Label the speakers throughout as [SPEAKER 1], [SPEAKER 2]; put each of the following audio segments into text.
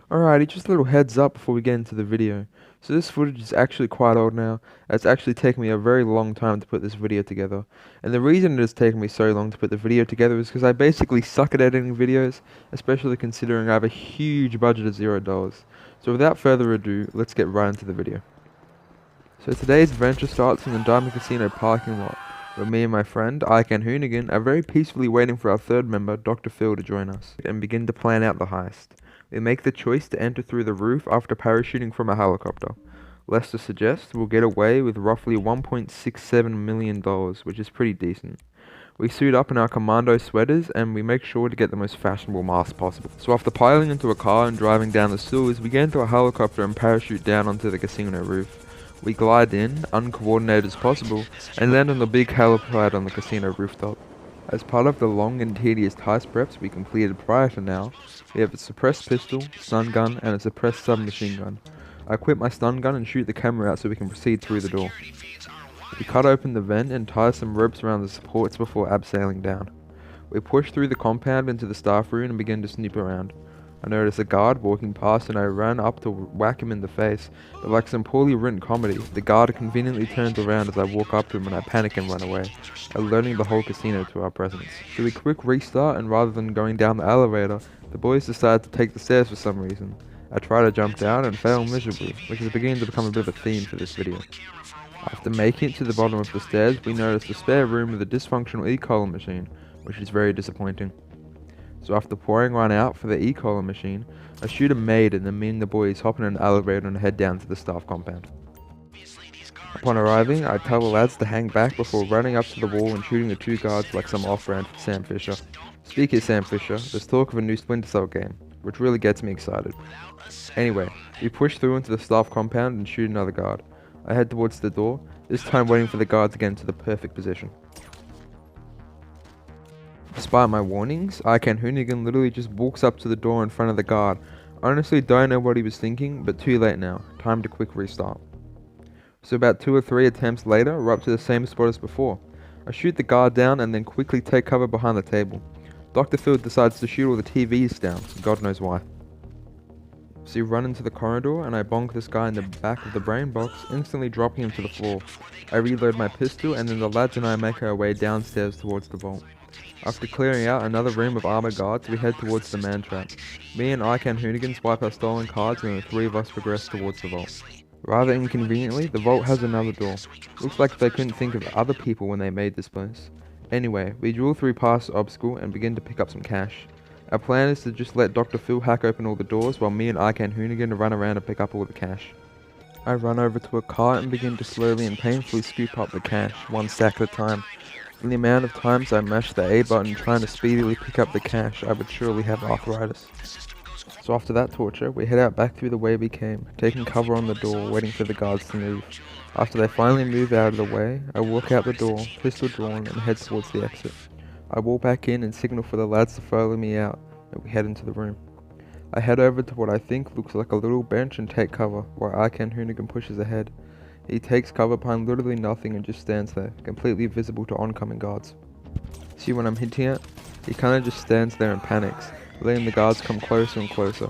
[SPEAKER 1] Alrighty, just a little heads up before we get into the video. So this footage is actually quite old now. It's actually taken me a very long time to put this video together. And the reason it has taken me so long to put the video together is because I basically suck at editing videos, especially considering I have a huge budget of $0. So without further ado, let's get right into the video. So today's adventure starts in the Diamond Casino parking lot, where me and my friend, Ike and Hoonigan, are very peacefully waiting for our third member, Dr. Phil, to join us, and begin to plan out the heist. We make the choice to enter through the roof after parachuting from a helicopter. Lester suggests we'll get away with roughly $1.67 million, which is pretty decent. We suit up in our commando sweaters and we make sure to get the most fashionable mask possible. So after piling into a car and driving down the sewers, we get into a helicopter and parachute down onto the casino roof. We glide in, uncoordinated as possible, and land on the big helipad on the casino rooftop. As part of the long and tedious heist preps we completed prior to now, we have a suppressed pistol, stun gun, and a suppressed submachine gun. I equip my stun gun and shoot the camera out so we can proceed through the door. We cut open the vent and tie some ropes around the supports before abseiling down. We push through the compound into the staff room and begin to snoop around. I notice a guard walking past and I ran up to whack him in the face, but like some poorly written comedy, the guard conveniently turns around as I walk up to him and I panic and run away, alerting the whole casino to our presence. So we quick restart and rather than going down the elevator, the boys decide to take the stairs for some reason. I try to jump down and fail miserably, which is beginning to become a bit of a theme for this video. After making it to the bottom of the stairs, we notice a spare room with a dysfunctional e-collar machine, which is very disappointing. So after pouring one out for the e-collar machine, I shoot a maid and then me and the boys hop in an elevator and head down to the staff compound. Upon arriving, I tell the lads to hang back before running up to the wall and shooting the two guards like some off-brand Sam Fisher. Speaking of Sam Fisher, there's talk of a new Splinter Cell game, which really gets me excited. Anyway, we push through into the staff compound and shoot another guard. I head towards the door, this time waiting for the guard to get into the perfect position. Despite my warnings, Ike and Hoonigan literally just walks up to the door in front of the guard. I honestly don't know what he was thinking, but too late now. Time to quick restart. So about 2 or 3 attempts later, we're up to the same spot as before. I shoot the guard down and then quickly take cover behind the table. Dr. Phil decides to shoot all the TVs down, God knows why. So you run into the corridor and I bonk this guy in the back of the brain box, instantly dropping him to the floor. I reload my pistol and then the lads and I make our way downstairs towards the vault. After clearing out another room of armor guards, we head towards the man trap. Me and Ike and Hoonigan swipe our stolen cards and the three of us progress towards the vault. Rather inconveniently, the vault has another door. Looks like they couldn't think of other people when they made this place. Anyway, we drill through past the obstacle and begin to pick up some cash. Our plan is to just let Dr. Phil hack open all the doors while me and Ike and Hoonigan run around and pick up all the cash. I run over to a cart and begin to slowly and painfully scoop up the cash, one stack at a time. From the amount of times I mashed the A button trying to speedily pick up the cash, I would surely have arthritis. So after that torture, we head out back through the way we came, taking cover on the door, waiting for the guards to move. After they finally move out of the way, I walk out the door, pistol drawn, and head towards the exit. I walk back in and signal for the lads to follow me out, and we head into the room. I head over to what I think looks like a little bench and take cover, while Ike and Hoonigan pushes ahead. He takes cover behind literally nothing and just stands there, completely visible to oncoming guards. See what I'm hinting at? He kinda just stands there and panics, letting the guards come closer and closer.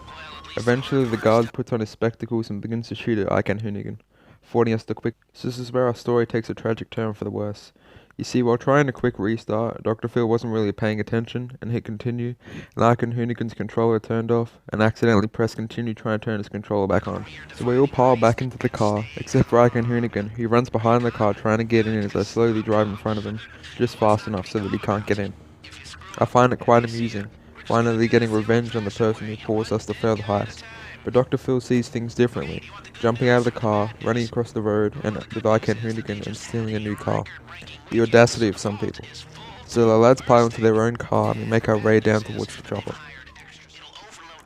[SPEAKER 1] Eventually the guard puts on his spectacles and begins to shoot at Ike and Hoonigan, forcing us to quick. So this is where our story takes a tragic turn for the worse. You see, while trying to quick restart, Dr. Phil wasn't really paying attention and hit continue, and Ike and Hoonigan's controller turned off, and accidentally pressed continue trying to turn his controller back on. So we all pile back into the car, except for Ike and Hoonigan, who runs behind the car trying to get in as I slowly drive in front of him, just fast enough so that he can't get in. I find it quite amusing, finally getting revenge on the person who forced us to fail the heist. But Dr. Phil sees things differently, jumping out of the car, running across the road, and with Ike and Hoonigan and stealing a new car. The audacity of some people. So the lads pile into their own car and we make our way down towards the chopper.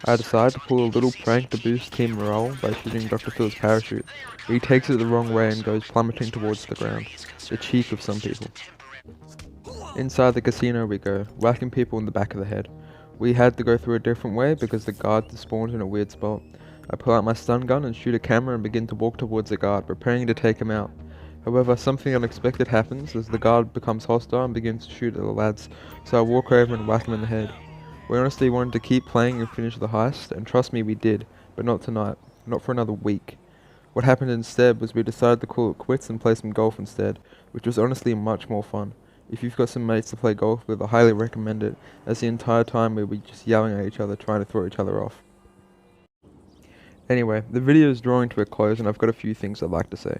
[SPEAKER 1] I decide to pull a little prank to boost team morale by shooting Dr. Phil's parachute, but he takes it the wrong way and goes plummeting towards the ground. The cheek of some people. Inside the casino we go, whacking people in the back of the head. We had to go through a different way because the guard spawned in a weird spot. I pull out my stun gun and shoot a camera and begin to walk towards the guard, preparing to take him out. However, something unexpected happens as the guard becomes hostile and begins to shoot at the lads, so I walk over and whack him in the head. We honestly wanted to keep playing and finish the heist, and trust me we did, But not tonight. Not for another week. What happened instead was we decided to call it quits and play some golf instead, which was honestly much more fun. If you've got some mates to play golf with, I highly recommend it, as the entire time we were just yelling at each other, trying to throw each other off. Anyway, the video is drawing to a close and I've got a few things I'd like to say.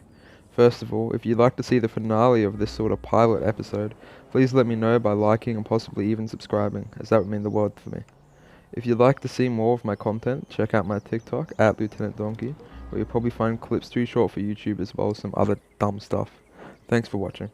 [SPEAKER 1] First of all, if you'd like to see the finale of this sort of pilot episode, please let me know by liking and possibly even subscribing, as that would mean the world for me. If you'd like to see more of my content, check out my TikTok, @LieutenantDonkey, where you'll probably find clips too short for YouTube as well as some other dumb stuff. Thanks for watching.